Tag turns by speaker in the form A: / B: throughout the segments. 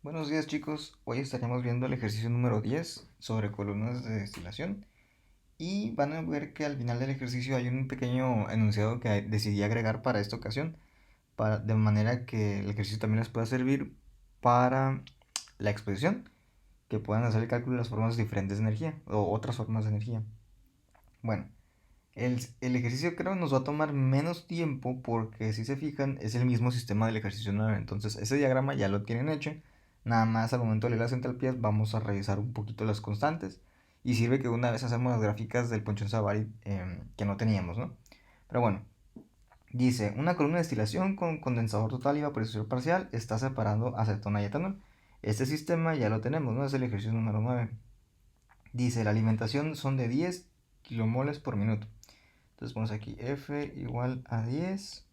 A: Buenos días chicos, hoy estaremos viendo el ejercicio número 10 sobre columnas de destilación y van a ver que al final del ejercicio hay un pequeño enunciado que decidí agregar para esta ocasión, de manera que el ejercicio también les pueda servir para la exposición, que puedan hacer el cálculo de las formas diferentes de energía o otras formas de energía. Bueno, el ejercicio creo nos va a tomar menos tiempo porque si se fijan es el mismo sistema del ejercicio 9. Entonces ese diagrama ya lo tienen hecho. Nada más al momento de leer las entalpías vamos a revisar un poquito las constantes. Y sirve que una vez hacemos las gráficas del Ponchon-Savary que no teníamos, ¿no? Pero bueno, dice, una columna de destilación con condensador total y vaporización parcial está separando acetona y etanol. Este sistema ya lo tenemos, ¿no? Es el ejercicio número 9. Dice, la alimentación son de 10 kilomoles por minuto. Entonces ponemos aquí F igual a 10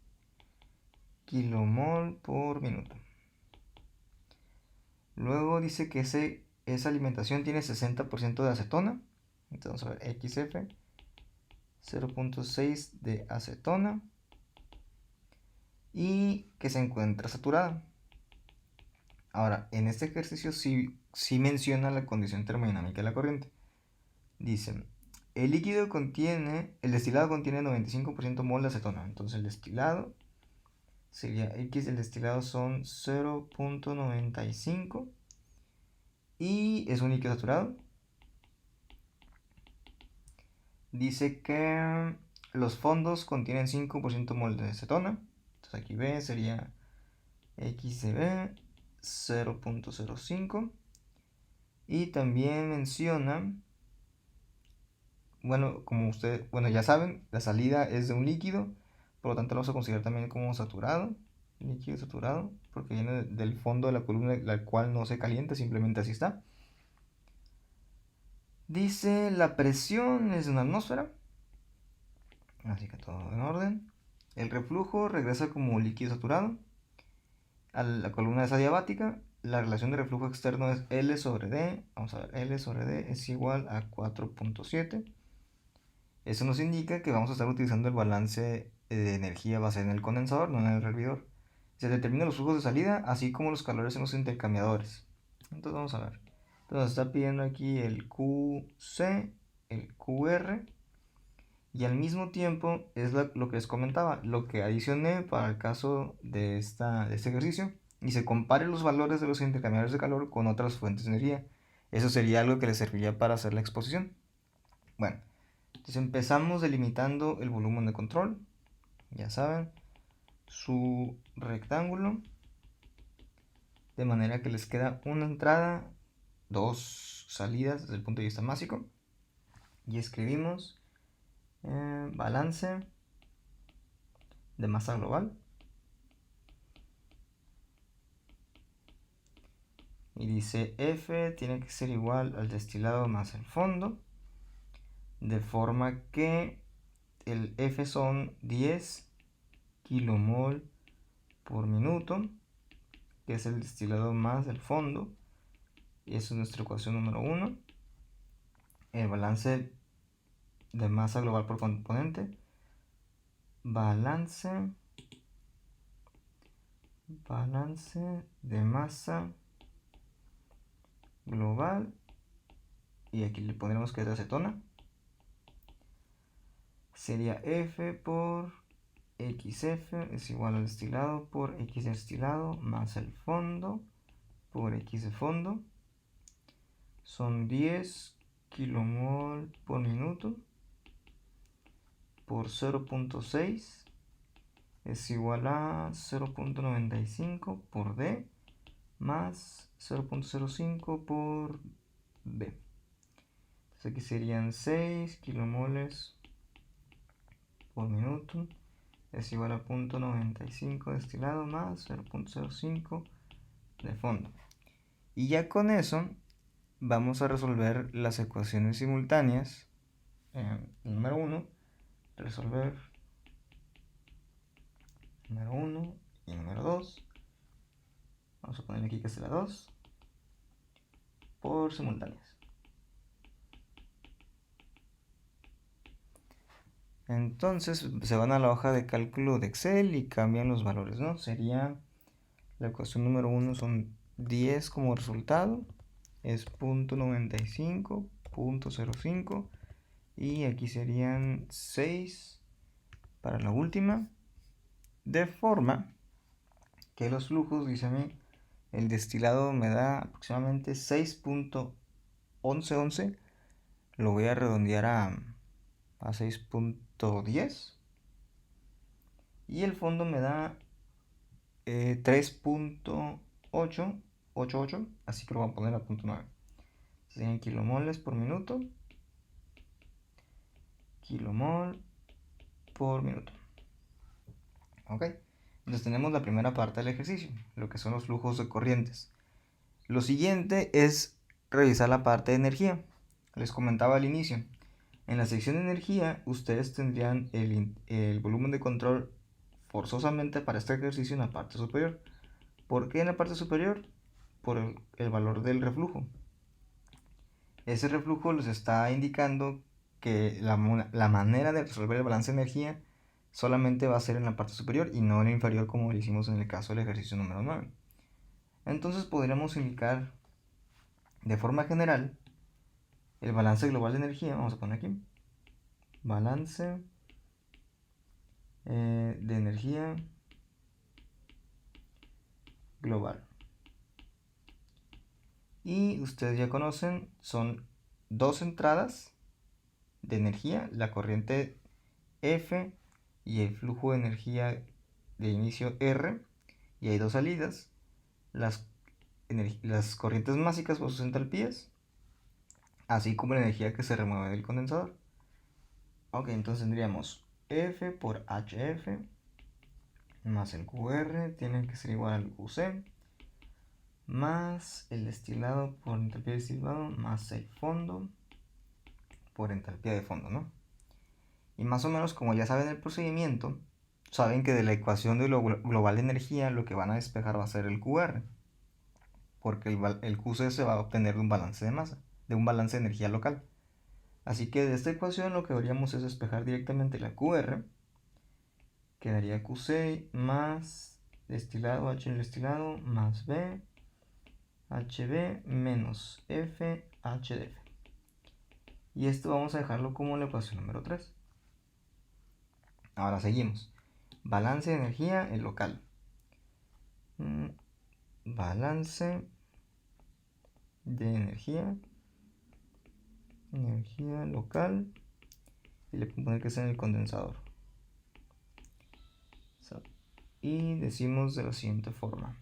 A: kilomol por minuto. Luego dice que esa alimentación tiene 60% de acetona. Entonces vamos a ver XF 0.6 de acetona y que se encuentra saturada. Ahora, en este ejercicio sí menciona la condición termodinámica de la corriente. Dice, el destilado contiene 95% mol de acetona. Entonces el destilado sería X del destilado son 0.95 y es un líquido saturado. Dice que los fondos contienen 5% mol de acetona. Entonces aquí B sería X de B 0.05 y también menciona, bueno, como ustedes, bueno, ya saben, la salida es de un líquido, por lo tanto lo vamos a considerar también como saturado, líquido saturado, porque viene del fondo de la columna, la cual no se calienta, simplemente así está. Dice, la presión es de una atmósfera, así que todo en orden. El reflujo regresa como líquido saturado a la columna esa diabática. La relación de reflujo externo es L sobre D. Vamos a ver, L sobre D es igual a 4.7. Eso nos indica que vamos a estar utilizando el balance de energía base en el condensador, no en el hervidor. Se determinan los flujos de salida, así como los calores en los intercambiadores. Entonces vamos a ver. Entonces nos está pidiendo aquí el QC, el QR, y al mismo tiempo es lo que les comentaba, lo que adicioné para el caso de este ejercicio, y se compare los valores de los intercambiadores de calor con otras fuentes de energía. Eso sería algo que les serviría para hacer la exposición. Bueno, entonces empezamos delimitando el volumen de control, ya saben, su rectángulo, de manera que les queda una entrada, dos salidas desde el punto de vista másico, y escribimos balance de masa global, y dice F tiene que ser igual al destilado más el fondo, de forma que el F son 10 kilomol por minuto, que es el destilado más el fondo, y esa es nuestra ecuación número 1. El balance de masa global por componente, balance de masa global, y aquí le pondremos que es de acetona, sería F por XF es igual al destilado por X destilado más el fondo por X de fondo, son 10 kilomol por minuto por 0.6 es igual a 0.95 por D más 0.05 por B. Entonces aquí serían 6 kilomoles por minuto es igual a 0.95 destilado más 0.05 de fondo. Y ya con eso vamos a resolver las ecuaciones simultáneas. Número 1, resolver número 1 y número 2. Vamos a poner aquí que es la 2 por simultáneas. Entonces se van a la hoja de cálculo de Excel y cambian los valores, ¿no? Sería la ecuación número 1 son 10 como resultado, es 0.95, 0.05 y aquí serían 6 para la última, de forma que los flujos, dice a mí, el destilado me da aproximadamente 6.1111, lo voy a redondear a 6.10 y el fondo me da 3.888, así que lo voy a poner a 0.9. Serían kilomoles por minuto, kilomol por minuto. Ok, entonces tenemos la primera parte del ejercicio, lo que son los flujos de corrientes. Lo siguiente es revisar la parte de energía. Les comentaba al inicio, en la sección de energía ustedes tendrían el volumen de control forzosamente para este ejercicio en la parte superior. ¿Por qué en la parte superior? Por el valor del reflujo. Ese reflujo les está indicando que la manera de resolver el balance de energía solamente va a ser en la parte superior y no en la inferior, como lo hicimos en el caso del ejercicio número 9. Entonces podríamos indicar de forma general el balance global de energía. Vamos a poner aquí balance de energía global. Y ustedes ya conocen, son dos entradas de energía, la corriente F y el flujo de energía de inicio R, y hay dos salidas, las corrientes básicas por sus entalpías, así como la energía que se remueve del condensador. Ok, entonces tendríamos F por HF más el QR tiene que ser igual al QC más el destilado por entalpía de destilado más el fondo por entalpía de fondo, ¿no? Y más o menos, como ya saben el procedimiento, saben que de la ecuación de lo global de energía lo que van a despejar va a ser el QR, porque el QC se va a obtener de un balance de masa, de un balance de energía local. Así que de esta ecuación lo que deberíamos es despejar directamente la QR, quedaría QC más destilado, H el destilado, más B, HB menos F, HDF. Y esto vamos a dejarlo como la ecuación número 3. Ahora seguimos. Balance de energía en local. Balance de energía local, y le pongo que es en el condensador. Y decimos de la siguiente forma.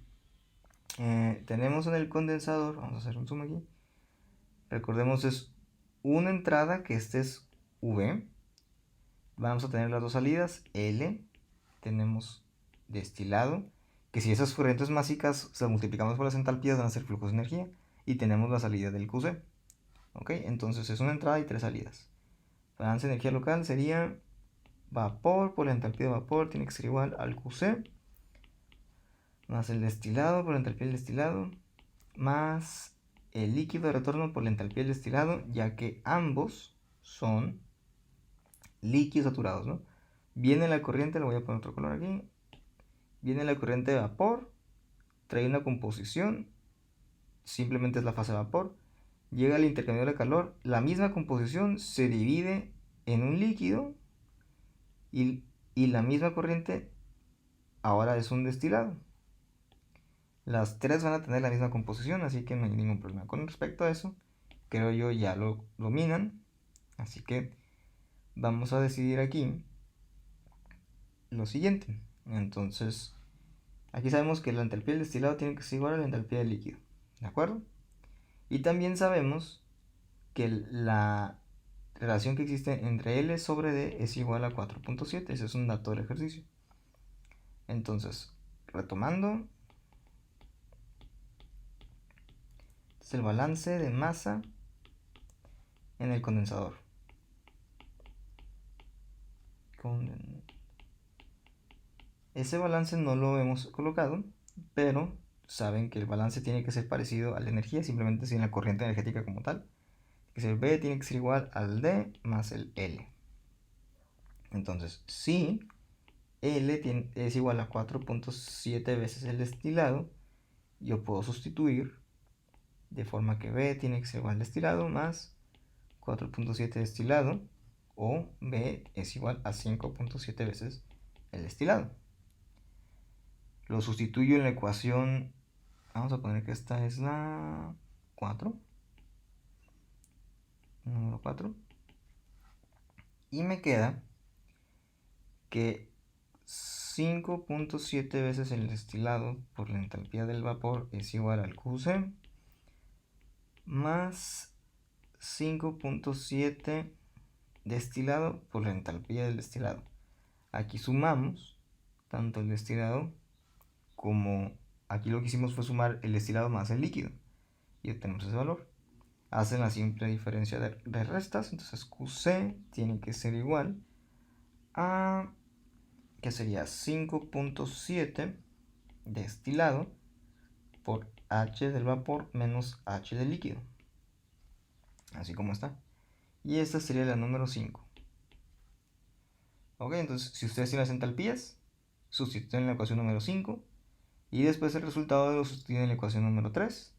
A: Tenemos en el condensador, vamos a hacer un zoom aquí. Recordemos, es una entrada, que este es V. Vamos a tener las dos salidas, L. Tenemos destilado, que si esas corrientes básicas se multiplicamos por las entalpías van a ser flujos de energía. Y tenemos la salida del QC. Ok, entonces es una entrada y tres salidas. Balance de energía local sería vapor por la entalpía de vapor, tiene que ser igual al QC, más el destilado por la entalpía del destilado, más el líquido de retorno por la entalpía del destilado, ya que ambos son líquidos saturados, ¿no? Viene la corriente, le voy a poner otro color aquí, viene la corriente de vapor, trae una composición, simplemente es la fase de vapor, llega al intercambiador de calor, la misma composición se divide en un líquido y la misma corriente ahora es un destilado. Las tres van a tener la misma composición, así que no hay ningún problema. Con respecto a eso, creo yo ya lo dominan. Así que vamos a decidir aquí lo siguiente. Entonces, aquí sabemos que la entalpía del destilado tiene que ser igual a la entalpía del líquido. ¿De acuerdo? Y también sabemos que la relación que existe entre L sobre D es igual a 4.7. Ese es un dato del ejercicio. Entonces, retomando, es el balance de masa en el condensador. Ese balance no lo hemos colocado, pero saben que el balance tiene que ser parecido a la energía, simplemente sin la corriente energética como tal. Que ser B tiene que ser igual al D más el L. Entonces, si L es igual a 4.7 veces el destilado, yo puedo sustituir de forma que B tiene que ser igual al destilado más 4.7 destilado, o B es igual a 5.7 veces el destilado. Lo sustituyo en la ecuación, vamos a poner que esta es la 4, número 4, y me queda que 5.7 veces el destilado por la entalpía del vapor es igual al QC más 5.7 destilado por la entalpía del destilado. Aquí sumamos tanto el destilado como aquí lo que hicimos fue sumar el destilado más el líquido y obtenemos ese valor. Hacen la simple diferencia de restas, entonces QC tiene que ser igual a, que sería 5.7 destilado por H del vapor menos H del líquido, así como está. Y esta sería la número 5. Ok, entonces si ustedes tienen las entalpías, sustituyen la ecuación número 5 y después el resultado lo sustituyen en la ecuación número 3,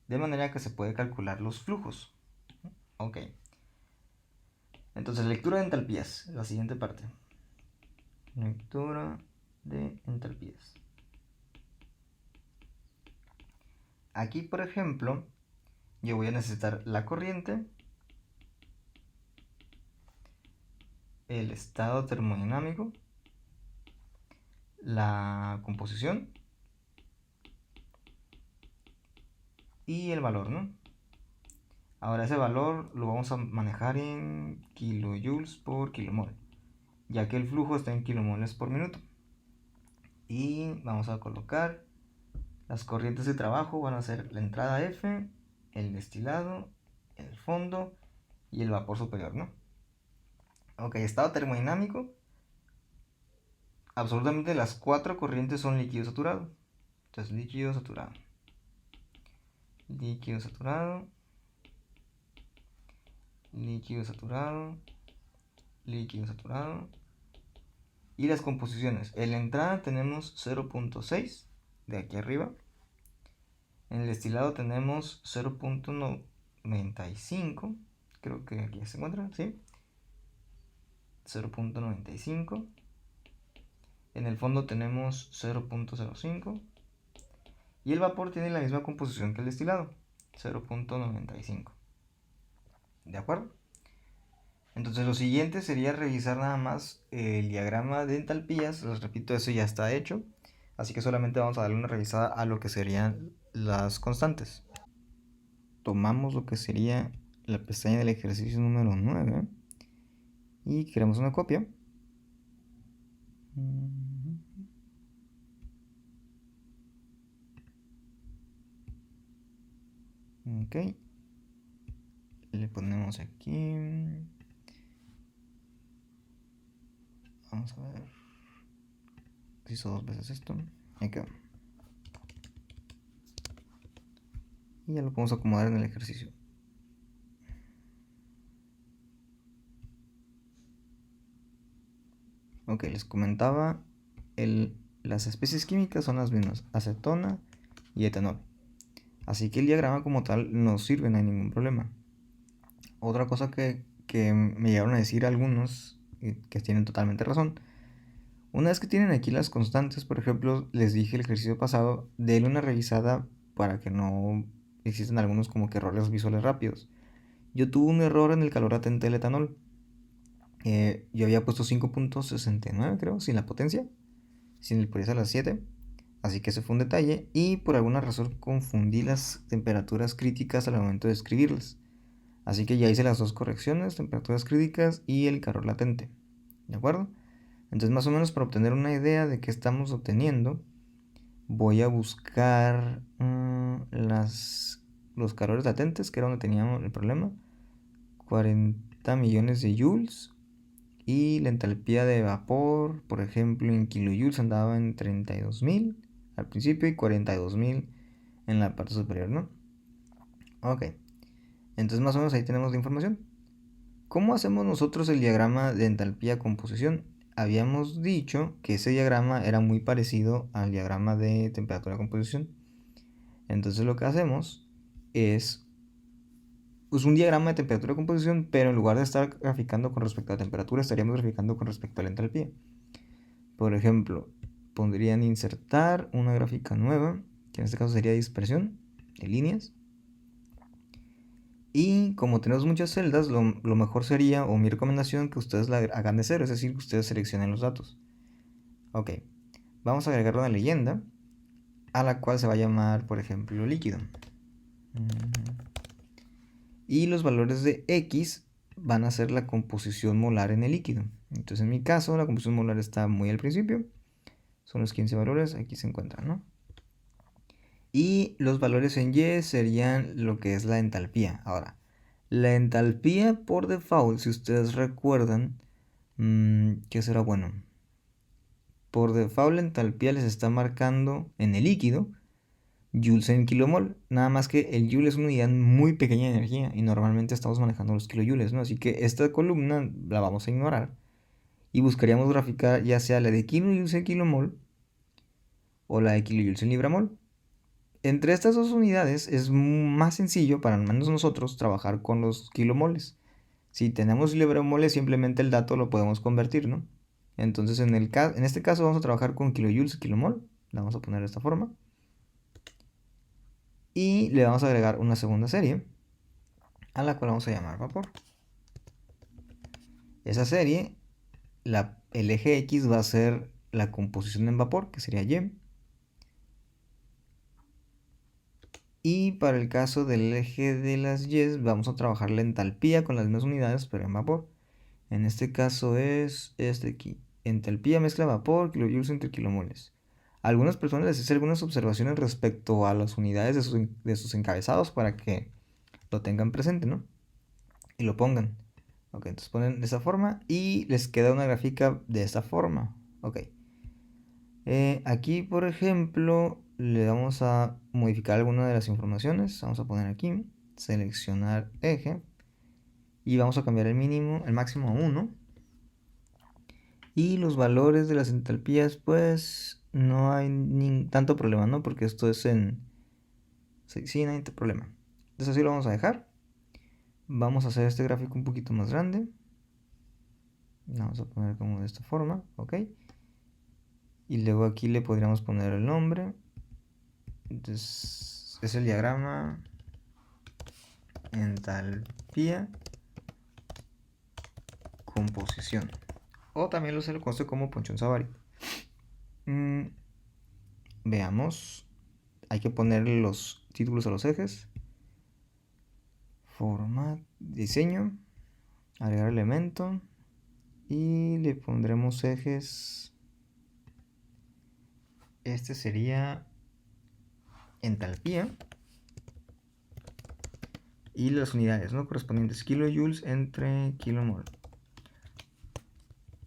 A: de manera que se puede calcular los flujos. Ok, entonces lectura de entalpías, la siguiente parte. Lectura de entalpías. Aquí, por ejemplo, yo voy a necesitar la corriente, el estado termodinámico, la composición y el valor, ¿no? Ahora ese valor lo vamos a manejar en kilojoules por kilomol, ya que el flujo está en kilomoles por minuto. Y vamos a colocar las corrientes de trabajo, van a ser la entrada F, el destilado, el fondo y el vapor superior, ¿no? Ok, estado termodinámico. Absolutamente las 4 corrientes son líquido saturado. Entonces líquido saturado, líquido saturado, líquido saturado, líquido saturado. Y las composiciones. En la entrada tenemos 0.6 de aquí arriba. En el destilado tenemos 0.95. Creo que aquí se encuentra, ¿sí? 0.95. En el fondo tenemos 0.05. Y el vapor tiene la misma composición que el destilado, 0.95. ¿De acuerdo? Entonces lo siguiente sería revisar nada más el diagrama de entalpías. Les repito, eso ya está hecho. Así que solamente vamos a darle una revisada a lo que serían las constantes. Tomamos lo que sería la pestaña del ejercicio número 9 y creamos una copia. Ok. Le ponemos aquí. Vamos a ver. Hizo 2 veces esto. Ahí quedó. Y ya lo podemos acomodar en el ejercicio. Ok, les comentaba, las especies químicas son las mismas, acetona y etanol. Así que el diagrama como tal no sirve, no hay ningún problema. Otra cosa que me llegaron a decir algunos, que tienen totalmente razón. Una vez que tienen aquí las constantes, por ejemplo, les dije el ejercicio pasado, denle una revisada para que no existan algunos como que errores visuales rápidos. Yo tuve un error en el calor latente del etanol. Yo había puesto 5.69, creo, sin la potencia, sin el pureza a las 7. Así que ese fue un detalle. Y por alguna razón confundí las temperaturas críticas al momento de escribirlas. Así que ya hice las 2 correcciones, temperaturas críticas y el calor latente. ¿De acuerdo? Entonces, más o menos para obtener una idea de qué estamos obteniendo, voy a buscar los calores latentes, que era donde teníamos el problema. 40 millones de joules. Y la entalpía de vapor, por ejemplo, en kilojoules andaba en 32.000 al principio y 42.000 en la parte superior, ¿no? Ok. Entonces más o menos ahí tenemos la información. ¿Cómo hacemos nosotros el diagrama de entalpía composición? Habíamos dicho que ese diagrama era muy parecido al diagrama de temperatura composición. Entonces lo que hacemos es un diagrama de temperatura de composición, pero en lugar de estar graficando con respecto a la temperatura, estaríamos graficando con respecto a la entalpía. Por ejemplo, pondrían insertar una gráfica nueva, que en este caso sería dispersión de líneas. Y como tenemos muchas celdas, lo mejor sería, o mi recomendación, que ustedes la hagan de cero, es decir, que ustedes seleccionen los datos. Ok, vamos a agregar una leyenda, a la cual se va a llamar, por ejemplo, líquido. Y los valores de X van a ser la composición molar en el líquido. Entonces, en mi caso, la composición molar está muy al principio. Son los 15 valores, aquí se encuentran, ¿no? Y los valores en Y serían lo que es la entalpía. Ahora, la entalpía por default, si ustedes recuerdan, ¿qué será bueno? Por default la entalpía les está marcando en el líquido joules en kilomol. Nada más que el joule es una unidad muy pequeña de energía y normalmente estamos manejando los kilojoules, ¿no? Así que esta columna la vamos a ignorar y buscaríamos graficar ya sea la de kilojoules en kilomol o la de kilojoules en libramol. Entre estas dos unidades es más sencillo para al menos nosotros trabajar con los kilomoles. Si tenemos libramoles, simplemente el dato lo podemos convertir, ¿no? Entonces en este caso vamos a trabajar con kilojoules y kilomol. La vamos a poner de esta forma. Y le vamos a agregar una segunda serie, a la cual vamos a llamar vapor. Esa serie, el eje X va a ser la composición en vapor, que sería Y. Y para el caso del eje de las Y, vamos a trabajar la entalpía con las mismas unidades, pero en vapor. En este caso es este aquí. Entalpía mezcla vapor, kilojoules entre kilomoles. A algunas personas les hice algunas observaciones respecto a las unidades de sus encabezados para que lo tengan presente, ¿no? Y lo pongan. Ok, entonces ponen de esa forma y les queda una gráfica de esta forma. Ok. Aquí, por ejemplo, le vamos a modificar alguna de las informaciones. Vamos a poner aquí, seleccionar eje. Y vamos a cambiar el mínimo, el máximo a 1. Y los valores de las entalpías, pues no hay tanto problema, ¿no? Porque esto es en... Sí, no hay problema. Entonces así lo vamos a dejar. Vamos a hacer este gráfico un poquito más grande. Vamos a poner como de esta forma, ¿ok? Y luego aquí le podríamos poner el nombre. Entonces es el diagrama entalpía composición. O también se lo conoce como Ponchón Savary. Veamos. Hay que ponerle los títulos a los ejes. Format, diseño, agregar elemento. Y le pondremos ejes. Este sería entalpía. Y las unidades, ¿no? Correspondientes kilojoules entre kilomol.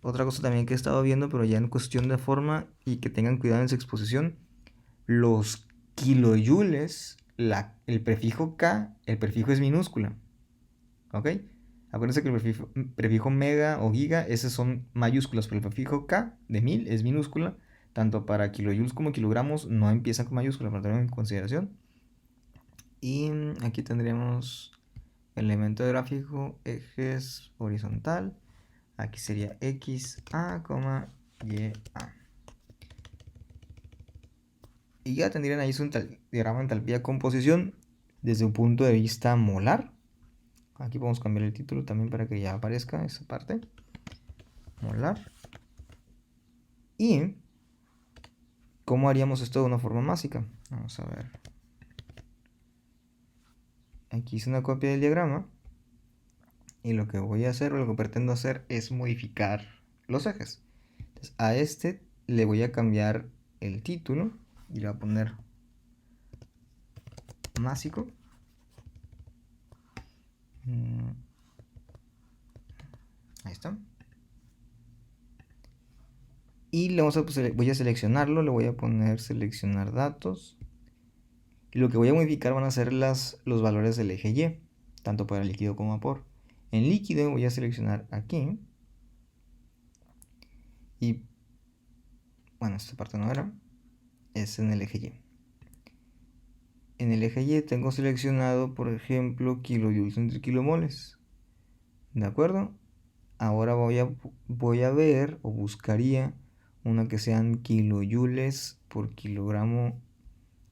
A: Otra cosa también que he estado viendo, pero ya en cuestión de forma y que tengan cuidado en su exposición, los kilojoules, el prefijo K, el prefijo es minúscula, ¿ok? Acuérdense que el prefijo mega o giga, esos son mayúsculas, pero el prefijo K de 1000 es minúscula, tanto para kilojoules como kilogramos no empiezan con mayúscula, para tenerlo en consideración. Y aquí tendríamos elemento de gráfico, ejes horizontal. Aquí sería XA, YA. Y ya tendrían ahí su diagrama de entalpía composición desde un punto de vista molar. Aquí podemos cambiar el título también para que ya aparezca esa parte. Molar. Y ¿cómo haríamos esto de una forma mágica? Vamos a ver. Aquí hice una copia del diagrama. Y lo que voy a hacer o lo que pretendo hacer es modificar los ejes. Entonces, a este le voy a cambiar el título y le voy a poner másico. Ahí está. Y le voy a seleccionarlo, le voy a poner seleccionar datos. Y lo que voy a modificar van a ser los valores del eje Y, tanto para líquido como vapor. En líquido voy a seleccionar aquí. Y bueno, esta parte no era. Es en el eje Y. el eje Y tengo seleccionado, por ejemplo, kilojoules entre kilomoles. ¿De acuerdo? Ahora voy a ver o buscaría una que sean kilojoules por kilogramo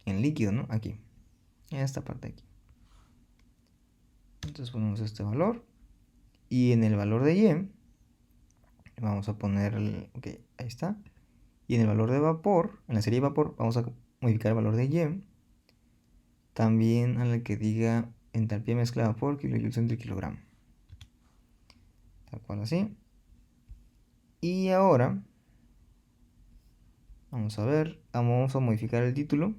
A: en líquido, ¿no? Aquí, en esta parte de aquí. Entonces ponemos este valor. Y en el valor de Y, vamos a poner, ok, ahí está. Y en el valor de vapor, en la serie de vapor, vamos a modificar el valor de Y. También a la que diga entalpía mezcla de vapor, kilojoules entre kilogramo. Tal cual así. Y ahora, vamos a ver, vamos a modificar el título.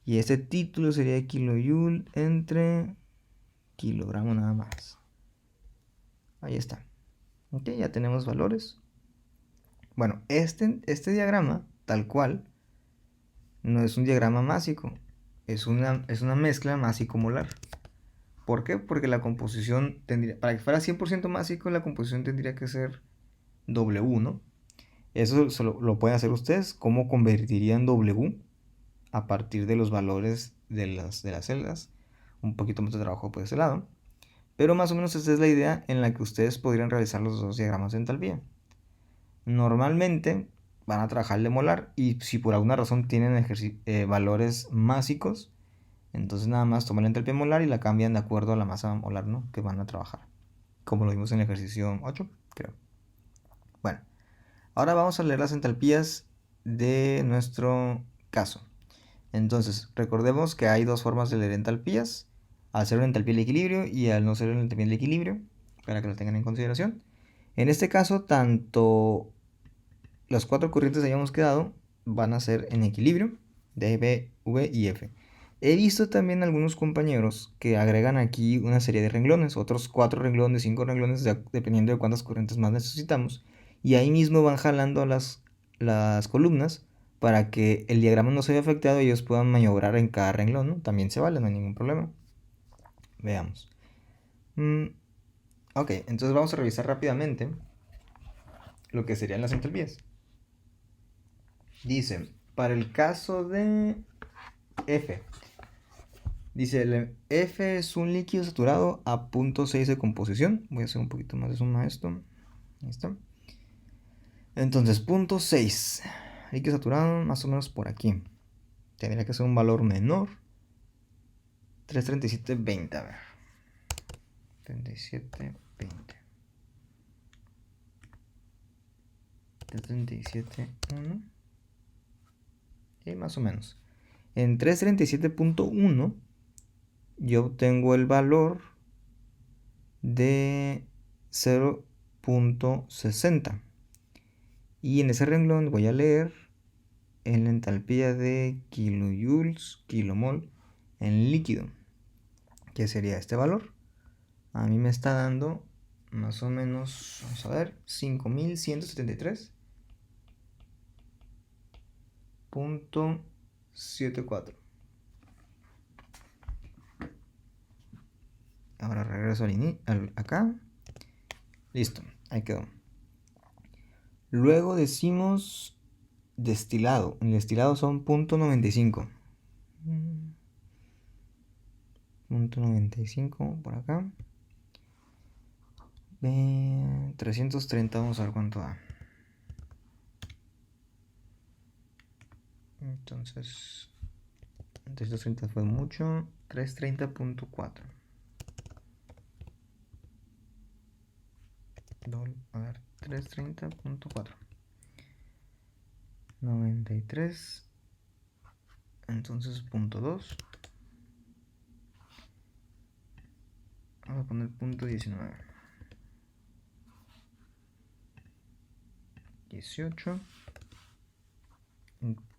A: Y este título sería kilojoule entre kilogramo nada más. Ahí está. Ok, ya tenemos valores. Bueno, este diagrama, tal cual, no es un diagrama másico. Es una mezcla másico-molar. ¿Por qué? Porque la composición tendría, para que fuera 100% másico, la composición tendría que ser W, ¿no? Eso lo pueden hacer ustedes. ¿Cómo convertirían W a partir de los valores de las celdas? Un poquito más de trabajo por ese lado. Pero más o menos esta es la idea en la que ustedes podrían realizar los dos diagramas de entalpía. Normalmente van a trabajar el de molar, y si por alguna razón tienen valores másicos, entonces nada más toman la entalpía molar y la cambian de acuerdo a la masa molar, ¿no?, que van a trabajar, como lo vimos en el ejercicio 8, creo. Bueno, ahora vamos a leer las entalpías de nuestro caso. Entonces, recordemos que hay dos formas de leer entalpías: al ser una entalpía de equilibrio y al no ser una entalpía de equilibrio, para que lo tengan en consideración. En este caso, tanto las cuatro corrientes que hayamos quedado van a ser en equilibrio, D, B, V y F. He visto también algunos compañeros que agregan aquí una serie de renglones, otros 4 renglones, 5 renglones, dependiendo de cuántas corrientes más necesitamos. Y ahí mismo van jalando las columnas para que el diagrama no se vea afectado y ellos puedan maniobrar en cada renglón, ¿no? También se vale, no hay ningún problema. Veamos. Ok, entonces vamos a revisar rápidamente lo que serían las entalpías. Dice, para el caso de F, dice, F es un líquido saturado a 0.6 de composición. Voy a hacer un poquito más de zoom a esto. Ahí está. Entonces, 0.6. Líquido saturado más o menos por aquí. Tendría que ser un valor menor. 337.20, a ver. 37.20. 337.1. Y más o menos. En 337.1 yo obtengo el valor de 0.60. Y en ese renglón voy a leer en la entalpía de kilojoules, kilomol en líquido, que sería este valor. A mí me está dando más o menos, vamos a ver, 5173.74. Ahora regreso acá. Listo, ahí quedó. Luego decimos destilado. En el destilado son 0.95. 0.95 por acá. 330, vamos a ver cuánto da. Entonces, 330 fue mucho. 330.4. A ver, 330.4. 93. Entonces, 0.2. Vamos a poner 0.19. 18.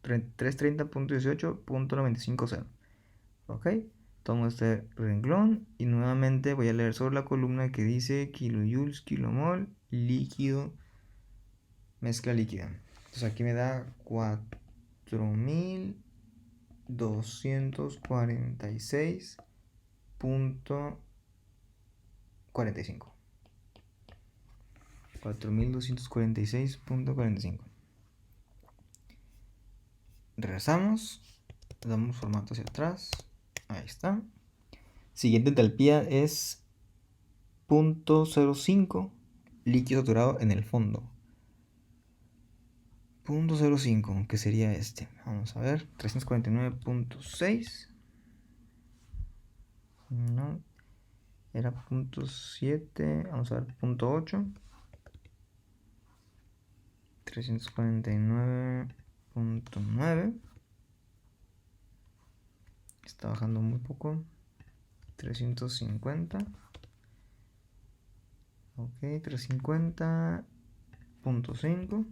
A: 330.18, 0.950. Ok, tomo este renglón y nuevamente voy a leer sobre la columna que dice kilojoules, kilomol, líquido, mezcla líquida. Entonces aquí me da 4.246.45. 4.246.45. Regresamos Le damos formato hacia atrás. Ahí está. Siguiente entalpía es 0.05 líquido saturado en el fondo. 0.05, que sería este. Vamos a ver. 349.6. No. Era 0.7. Vamos a ver. 0.8. 349.9. Está bajando muy poco. 350. Ok, 350.5.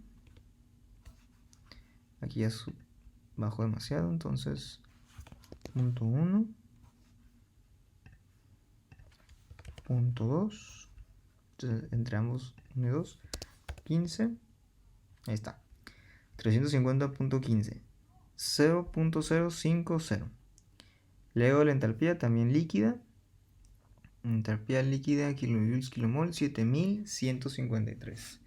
A: Aquí ya bajó demasiado, entonces 0.1, 0.2. Entonces, entre ambos 1 y 2, 15. Ahí está. 350.15. 0.050. Luego la entalpía también líquida. Entalpía líquida, kilojoules, kilomol, 7153.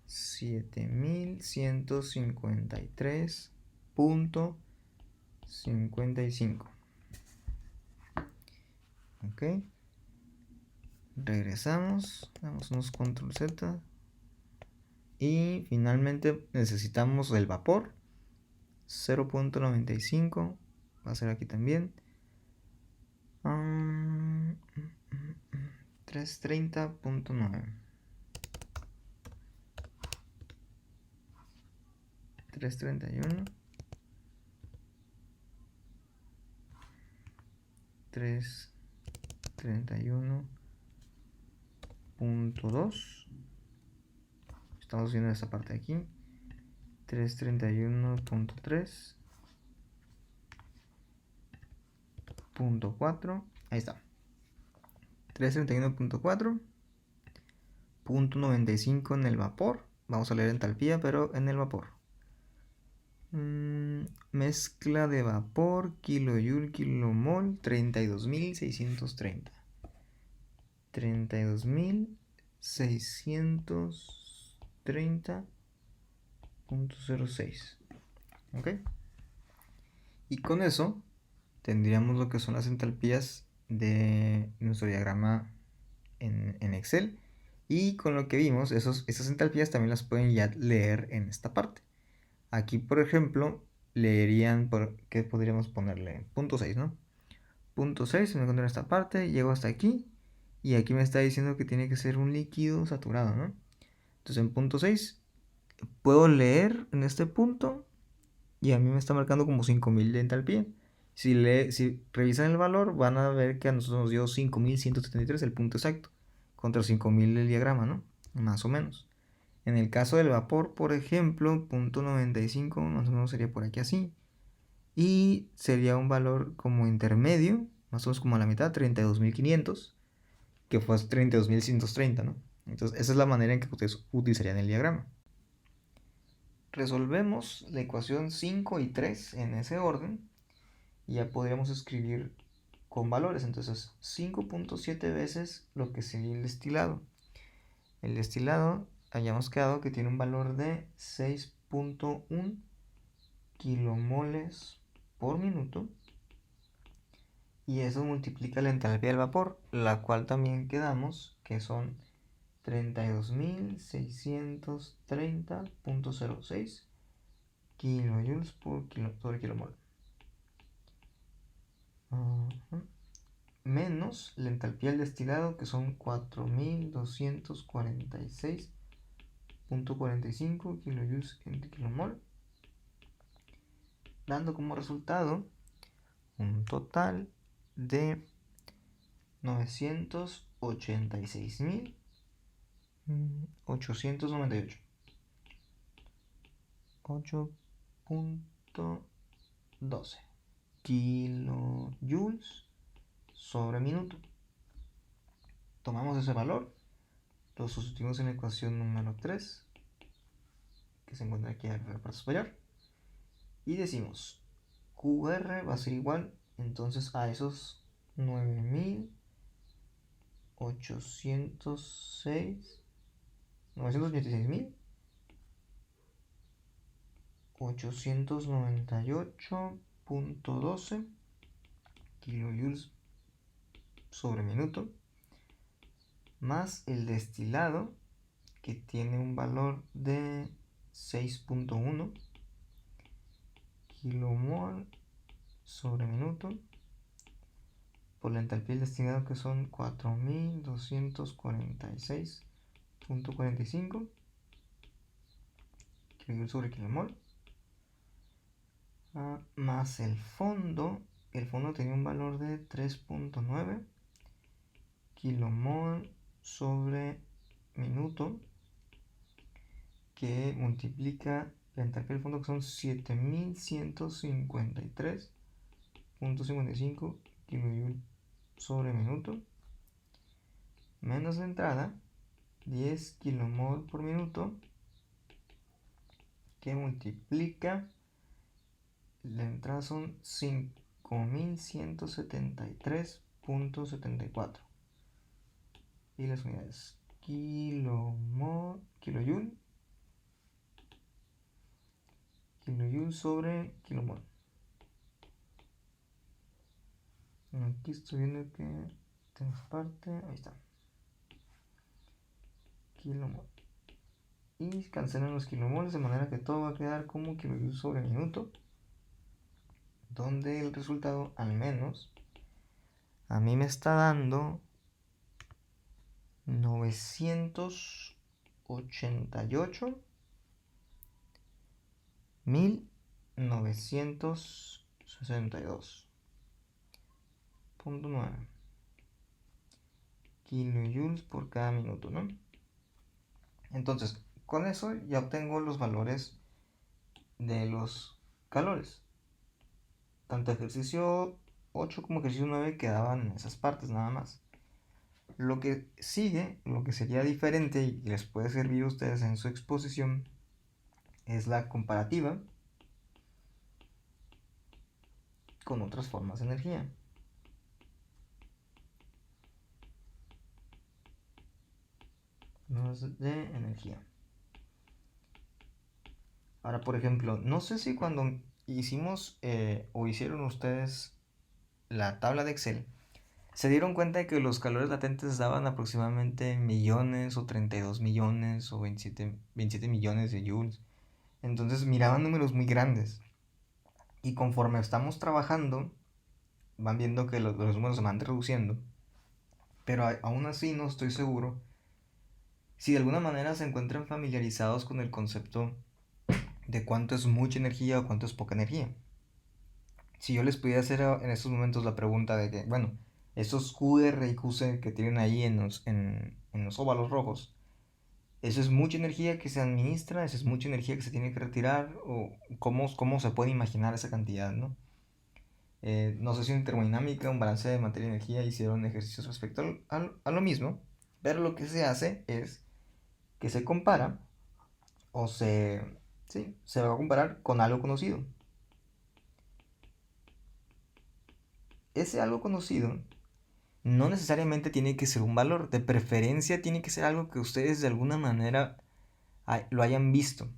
A: 7153.55. Ok. Regresamos. Damos unos control Z. Y finalmente necesitamos el vapor. 0.95. Va a ser aquí también. 330.9. 331. 331.2. Estamos viendo esta parte de aquí. 331.3. 0.4. Ahí está. 331.4. 0.95 en el vapor. Vamos a leer entalpía, pero en el vapor. Mezcla de vapor, kilojoule, kilomol, 32.630. 32.630.06. ¿Ok? Y con eso tendríamos lo que son las entalpías de nuestro diagrama en Excel. Y con lo que vimos, esas entalpías también las pueden ya leer en esta parte. Aquí, por ejemplo, leerían, ¿qué podríamos ponerle? 0.6, ¿no? 0.6, se me encuentra en esta parte, llego hasta aquí. Y aquí me está diciendo que tiene que ser un líquido saturado, ¿no? Entonces en 0.6 puedo leer en este punto y a mí me está marcando como 5000 de entalpía. Si revisan el valor, van a ver que a nosotros nos dio 5173, el punto exacto, contra 5000 del diagrama, ¿no? Más o menos. En el caso del vapor, por ejemplo, 0.95 más o menos sería por aquí así. Y sería un valor como intermedio, más o menos como a la mitad, 32.500, que fue 32.130, ¿no? Entonces, esa es la manera en que ustedes utilizarían el diagrama. Resolvemos la ecuación 5 y 3 en ese orden. Y ya podríamos escribir con valores. Entonces, 5.7 veces lo que sería el destilado. El destilado, hayamos quedado que tiene un valor de 6.1 kilomoles por minuto. Y eso multiplica la entalpía del vapor, la cual también quedamos que son 32.630.06 kilojoules sobre kilomol. Menos la entalpía del destilado, que son 4.246.45 kilojoules entre kilomol, dando como resultado un total de 986.898. 8.12 kilojoules sobre minuto. Tomamos ese valor, lo sustituimos en la ecuación número 3, que se encuentra aquí en la parte superior, y decimos QR va a ser igual entonces a esos 986.898.45 3.12 kilojoules sobre minuto, más el destilado, que tiene un valor de 6.1 kilomol sobre minuto, por la entalpía del destilado, que son 4246.45 kilojoules sobre kilomol, más el fondo tenía un valor de 3.9 kilomol sobre minuto, que multiplica la entalpía del fondo, que son 7153.55 kilojoules sobre minuto, menos la entrada, 10 kilomol por minuto, que multiplica, la entrada son 5173.74, y las unidades kilojoule sobre kilomol. Aquí estoy viendo que tengo parte, ahí está, kilomol, y cancelan los kilomoles, de manera que todo va a quedar como kilojoule sobre minuto, donde el resultado, al menos a mí, me está dando 988.1962.9 kilojoules por cada minuto, ¿no? Entonces, con eso ya obtengo los valores de los calores. Tanto ejercicio 8 como ejercicio 9 quedaban en esas partes nada más. Lo que sigue, lo que sería diferente y les puede servir a ustedes en su exposición, es la comparativa con otras formas de energía. De energía. Ahora, por ejemplo, no sé si cuando hicimos o hicieron ustedes la tabla de Excel, se dieron cuenta de que los calores latentes daban aproximadamente millones o 32 millones o 27 millones de joules. Entonces miraban números muy grandes. Y conforme estamos trabajando, van viendo que los números se van reduciendo. Pero aún así no estoy seguro si de alguna manera se encuentran familiarizados con el concepto de cuánto es mucha energía o cuánto es poca energía. Si yo les pudiera hacer en estos momentos la pregunta de que, bueno, esos QR y QC que tienen ahí en los óvalos rojos, ¿eso es mucha energía que se administra? ¿Eso es mucha energía que se tiene que retirar? ¿O cómo se puede imaginar esa cantidad, no? No sé si en termodinámica, un balance de materia y energía hicieron ejercicios respecto a lo mismo, pero lo que se hace es que se compara o se va a comparar con algo conocido. Ese algo conocido no necesariamente tiene que ser un valor, de preferencia tiene que ser algo que ustedes de alguna manera lo hayan visto.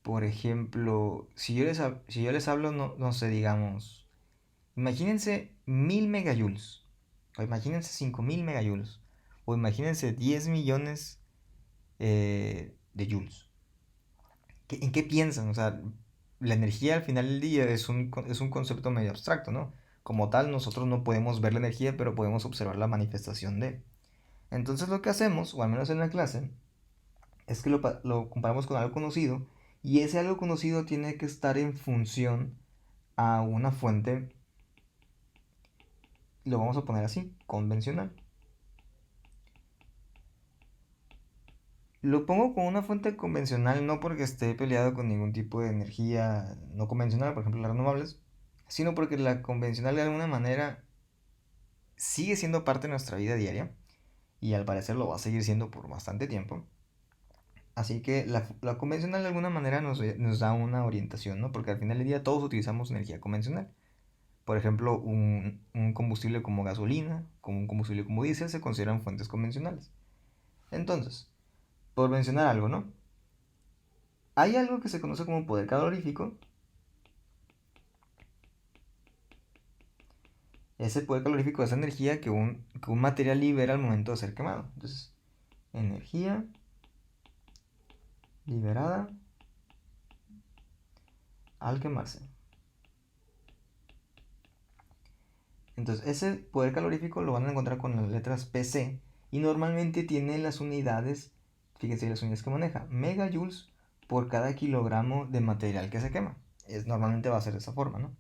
A: Por ejemplo, si yo les hablo, no sé, digamos, imagínense 1000 megajoules, o imagínense 5000 megajoules, o imagínense 10 millones de joules. ¿En qué piensan? O sea, la energía al final del día es un concepto medio abstracto, ¿no? Como tal, nosotros no podemos ver la energía, pero podemos observar la manifestación de. Entonces lo que hacemos, o al menos en la clase, es que lo comparamos con algo conocido, y ese algo conocido tiene que estar en función a una fuente, lo vamos a poner así, convencional. Lo pongo con una fuente convencional no porque esté peleado con ningún tipo de energía no convencional, por ejemplo las renovables, sino porque la convencional de alguna manera sigue siendo parte de nuestra vida diaria y al parecer lo va a seguir siendo por bastante tiempo. Así que la convencional de alguna manera nos da una orientación, ¿no? Porque al final del día todos utilizamos energía convencional. Por ejemplo, un combustible como gasolina, como un combustible como diésel, se consideran fuentes convencionales. Entonces, por mencionar algo, ¿no? Hay algo que se conoce como poder calorífico, Ese poder calorífico es energía que un material libera al momento de ser quemado. Entonces, energía liberada al quemarse. Entonces, ese poder calorífico lo van a encontrar con las letras PC y normalmente tiene las unidades, fíjense las unidades que maneja, megajoules por cada kilogramo de material que se quema. Normalmente va a ser de esa forma, ¿no?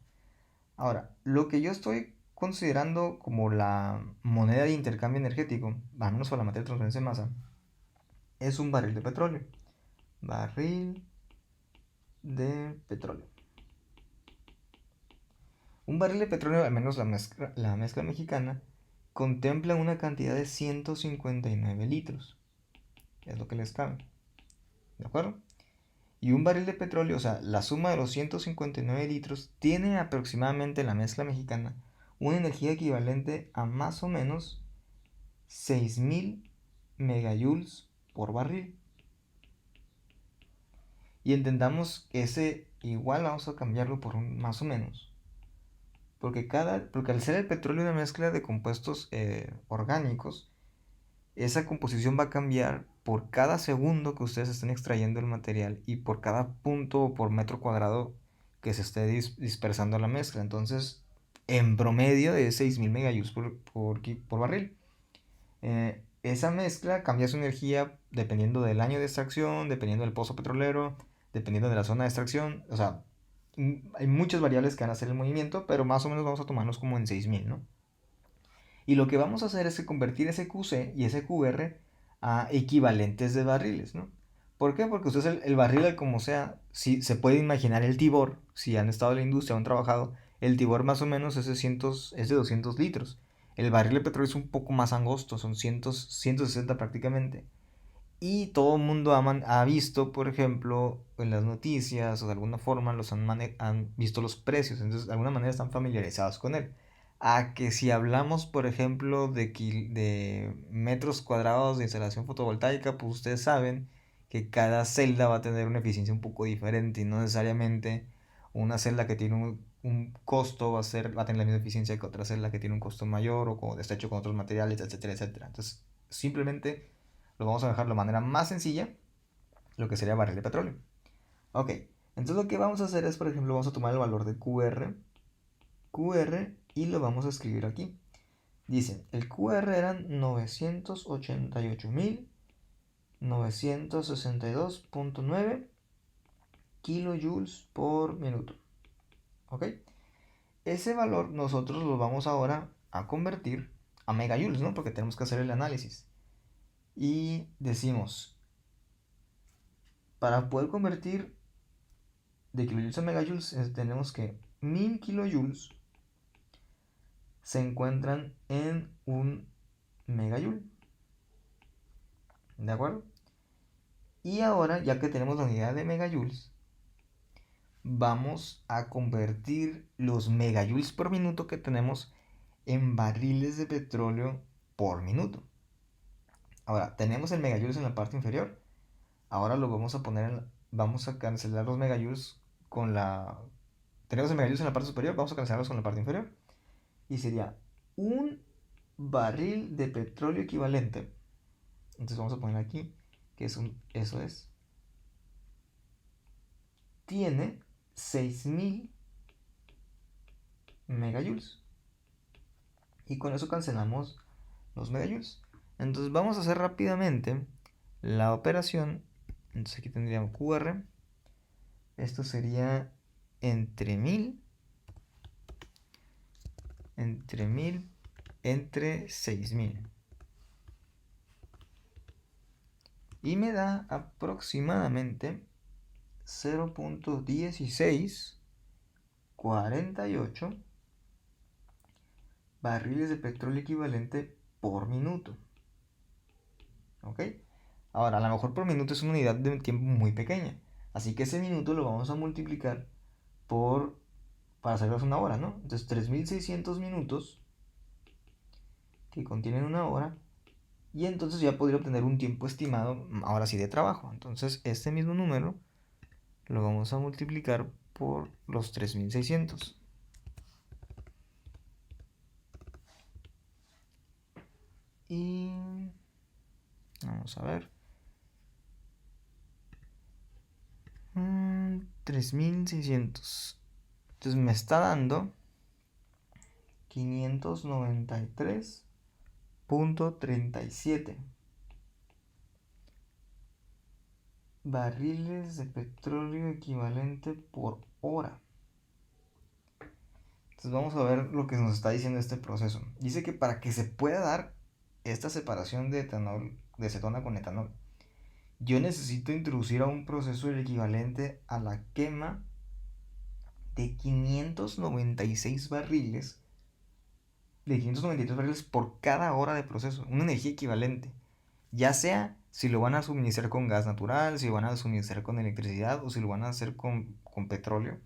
A: Ahora, lo que yo estoy considerando como la moneda de intercambio energético, al menos para la materia de transferencia de masa, es un barril de petróleo. Barril de petróleo. Un barril de petróleo, al menos la mezcla mexicana, contempla una cantidad de 159 litros. Es lo que les cabe. ¿De acuerdo? Y un barril de petróleo, o sea, la suma de los 159 litros, tiene aproximadamente la mezcla mexicana una energía equivalente a más o menos 6000 megajoules por barril. Y entendamos que ese igual vamos a cambiarlo por un más o menos. Porque al ser el petróleo una mezcla de compuestos orgánicos, esa composición va a cambiar por cada segundo que ustedes estén extrayendo el material y por cada punto o por metro cuadrado que se esté dispersando la mezcla. Entonces, en promedio de 6000 megajoules por barril. Esa mezcla cambia su energía dependiendo del año de extracción, dependiendo del pozo petrolero, dependiendo de la zona de extracción. O sea, hay muchas variables que van a hacer el movimiento, pero más o menos vamos a tomarnos como en 6000, ¿no? Y lo que vamos a hacer es convertir ese QC y ese QR a equivalentes de barriles, ¿no? ¿Por qué? Porque ustedes el barril, como sea, si se puede imaginar el tibor, si han estado en la industria o han trabajado, el tibor más o menos es de 200 litros. El barril de petróleo es un poco más angosto, son 160 prácticamente. Y todo el mundo ha visto, por ejemplo, en las noticias o de alguna forma han visto los precios, entonces de alguna manera están familiarizados con él. A que si hablamos, por ejemplo, de metros cuadrados de instalación fotovoltaica, pues ustedes saben que cada celda va a tener una eficiencia un poco diferente y no necesariamente una celda que tiene un costo va a tener la misma eficiencia que otra celda que tiene un costo mayor o está hecho con otros materiales, etcétera, etcétera. Entonces, simplemente lo vamos a dejar de manera más sencilla, lo que sería barril de petróleo. Ok, entonces lo que vamos a hacer es, por ejemplo, vamos a tomar el valor de QR y lo vamos a escribir aquí. Dice, el QR eran 988.962.9 kilojoules por minuto. ¿Ok? Ese valor nosotros lo vamos ahora a convertir a megajoules, ¿no? Porque tenemos que hacer el análisis. Y decimos, para poder convertir de kilojoules a megajoules, tenemos que 1000 kilojoules se encuentran en un megajoule. ¿De acuerdo? Y ahora, ya que tenemos la unidad de megajoules, vamos a convertir los megajoules por minuto que tenemos en barriles de petróleo por minuto. Ahora, tenemos el megajoules en la parte inferior. Ahora lo vamos a vamos a cancelar los megajoules tenemos el megajoules en la parte superior, vamos a cancelarlos con la parte inferior. Y sería un barril de petróleo equivalente. Entonces vamos a poner aquí que eso es. Tiene 6000 megajoules. Y con eso cancelamos los megajoules. Entonces vamos a hacer rápidamente la operación. Entonces aquí tendríamos QR. Esto sería entre 1000, entre 6000. Y me da aproximadamente 0.1648 barriles de petróleo equivalente por minuto. ¿Ok? Ahora, a lo mejor por minuto es una unidad de tiempo muy pequeña. Así que ese minuto lo vamos a multiplicar para hacerlo una hora, ¿no? Entonces 3600 minutos que contienen una hora. Y entonces ya podría obtener un tiempo estimado, ahora sí, de trabajo. Entonces este mismo número lo vamos a multiplicar por los 3600. Vamos a ver. 3600. Entonces me está dando 593.37 barriles de petróleo equivalente por hora. Entonces vamos a ver lo que nos está diciendo este proceso. Dice que para que se pueda dar esta separación de etanol, de cetona con etanol, yo necesito introducir a un proceso el equivalente a la quema de 596 barriles, de 593 barriles por cada hora de proceso, una energía equivalente, ya sea si lo van a suministrar con gas natural, si lo van a suministrar con electricidad o si lo van a hacer con petróleo.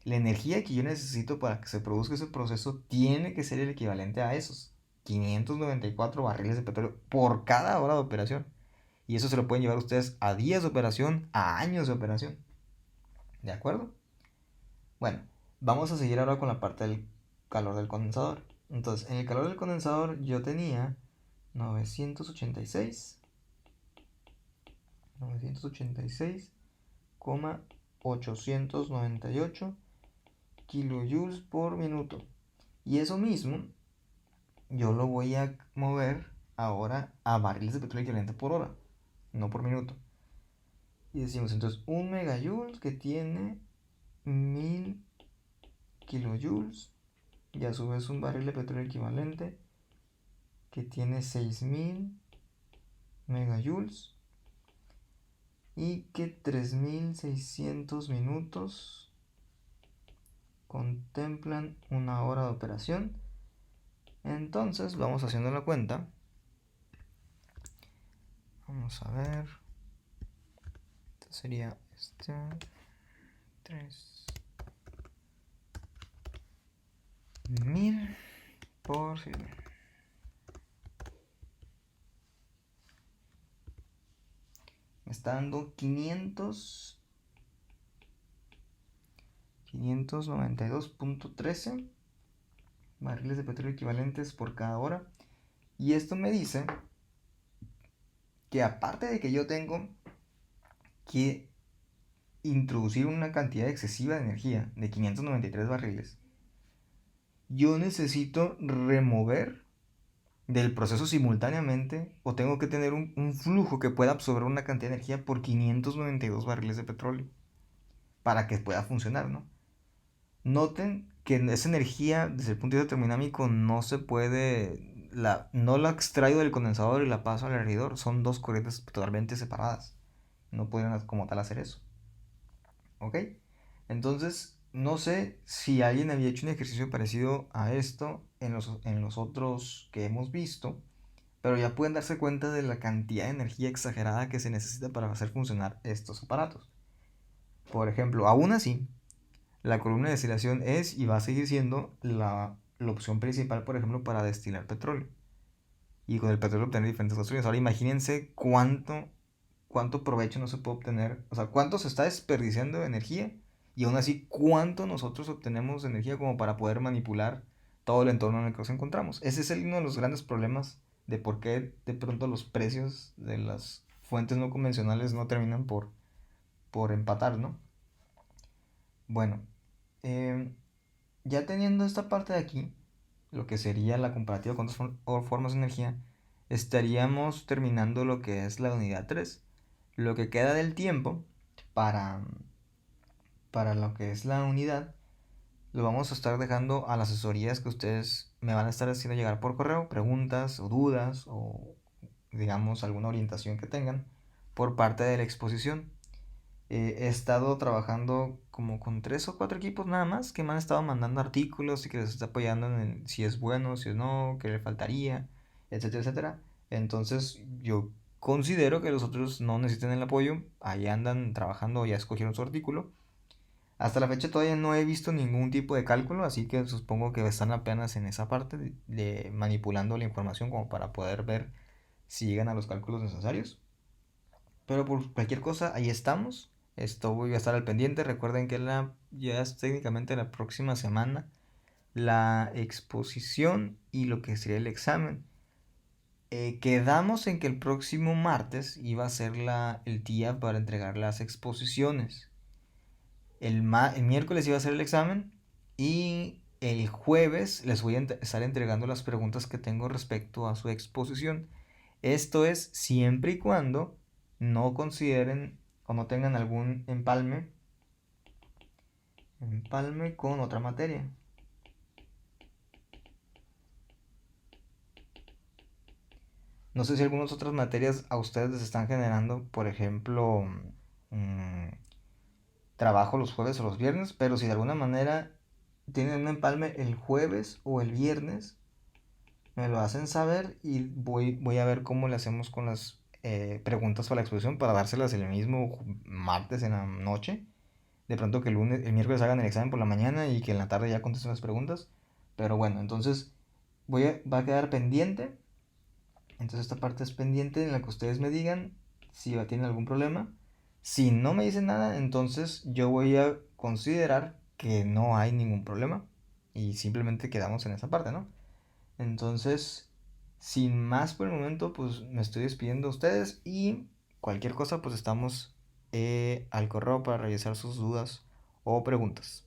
A: La energía que yo necesito para que se produzca ese proceso tiene que ser el equivalente a esos 594 barriles de petróleo por cada hora de operación. Y eso se lo pueden llevar ustedes a días de operación, a años de operación. ¿De acuerdo? Bueno, vamos a seguir ahora con la parte del calor del condensador. Entonces, en el calor del condensador yo tenía 986,898 kilojoules por minuto. Y eso mismo yo lo voy a mover ahora a barriles de petróleo equivalente por hora, no por minuto. Y decimos entonces 1 megajoule que tiene 1000 kilojoules, y a su vez un barril de petróleo equivalente que tiene 6000 megajoules y que 3600 minutos contemplan una hora de operación. Entonces vamos haciendo la cuenta. Vamos a ver. Esto sería 3000 por 6000. Me está dando 592.13 barriles de petróleo equivalentes por cada hora. Y esto me dice que aparte de que yo tengo que introducir una cantidad excesiva de energía de 593 barriles, yo necesito remover del proceso simultáneamente, o tengo que tener un flujo que pueda absorber una cantidad de energía por 592 barriles de petróleo para que pueda funcionar, ¿no? Noten que esa energía desde el punto de vista termodinámico no se puede, no la extraigo del condensador y la paso al hervidor, son dos corrientes totalmente separadas, no pueden como tal hacer eso, ¿ok? Entonces no sé si alguien había hecho un ejercicio parecido a esto en los otros que hemos visto, pero ya pueden darse cuenta de la cantidad de energía exagerada que se necesita para hacer funcionar estos aparatos. Por ejemplo, aún así, la columna de destilación es y va a seguir siendo la opción principal, por ejemplo, para destilar petróleo. Y con el petróleo obtener diferentes gasolina. Ahora imagínense cuánto provecho no se puede obtener, o sea, cuánto se está desperdiciando de energía y aún así cuánto nosotros obtenemos de energía como para poder manipular todo el entorno en el que nos encontramos. Ese es uno de los grandes problemas de por qué de pronto los precios de las fuentes no convencionales no terminan por empatar, ¿no? Bueno, ya teniendo esta parte de aquí, lo que sería la comparativa con otras formas de energía, estaríamos terminando lo que es la unidad 3. Lo que queda del tiempo para, para lo que es la unidad, lo vamos a estar dejando a las asesorías que ustedes me van a estar haciendo llegar por correo, preguntas o dudas o digamos alguna orientación que tengan por parte de la exposición. He estado trabajando como con 3 o 4 equipos nada más que me han estado mandando artículos y que les está apoyando en si es bueno, si es no, qué le faltaría, etcétera, etcétera. Entonces yo considero que los otros no necesitan el apoyo, ahí andan trabajando, ya escogieron su artículo. Hasta la fecha todavía no he visto ningún tipo de cálculo, así que supongo que están apenas en esa parte de manipulando la información como para poder ver si llegan a los cálculos necesarios. Pero por cualquier cosa, ahí estamos. Esto voy a estar al pendiente. Recuerden que ya es técnicamente la próxima semana la exposición y lo que sería el examen. Quedamos en que el próximo martes iba a ser el día para entregar las exposiciones. El miércoles iba a ser el examen y el jueves les voy a estar entregando las preguntas que tengo respecto a su exposición. Esto es siempre y cuando no consideren o no tengan algún empalme con otra materia. No sé si algunas otras materias a ustedes les están generando, por ejemplo, mm, trabajo los jueves o los viernes, pero si de alguna manera tienen un empalme el jueves o el viernes, me lo hacen saber y voy a ver cómo le hacemos con las preguntas para la exposición para dárselas el mismo martes en la noche. De pronto que el miércoles hagan el examen por la mañana y que en la tarde ya contesten las preguntas. Pero bueno, entonces va a quedar pendiente. Entonces esta parte es pendiente en la que ustedes me digan si tienen algún problema. Si no me dicen nada, entonces yo voy a considerar que no hay ningún problema y simplemente quedamos en esa parte, ¿no? Entonces, sin más por el momento, pues me estoy despidiendo de ustedes y cualquier cosa, pues estamos al correo para revisar sus dudas o preguntas.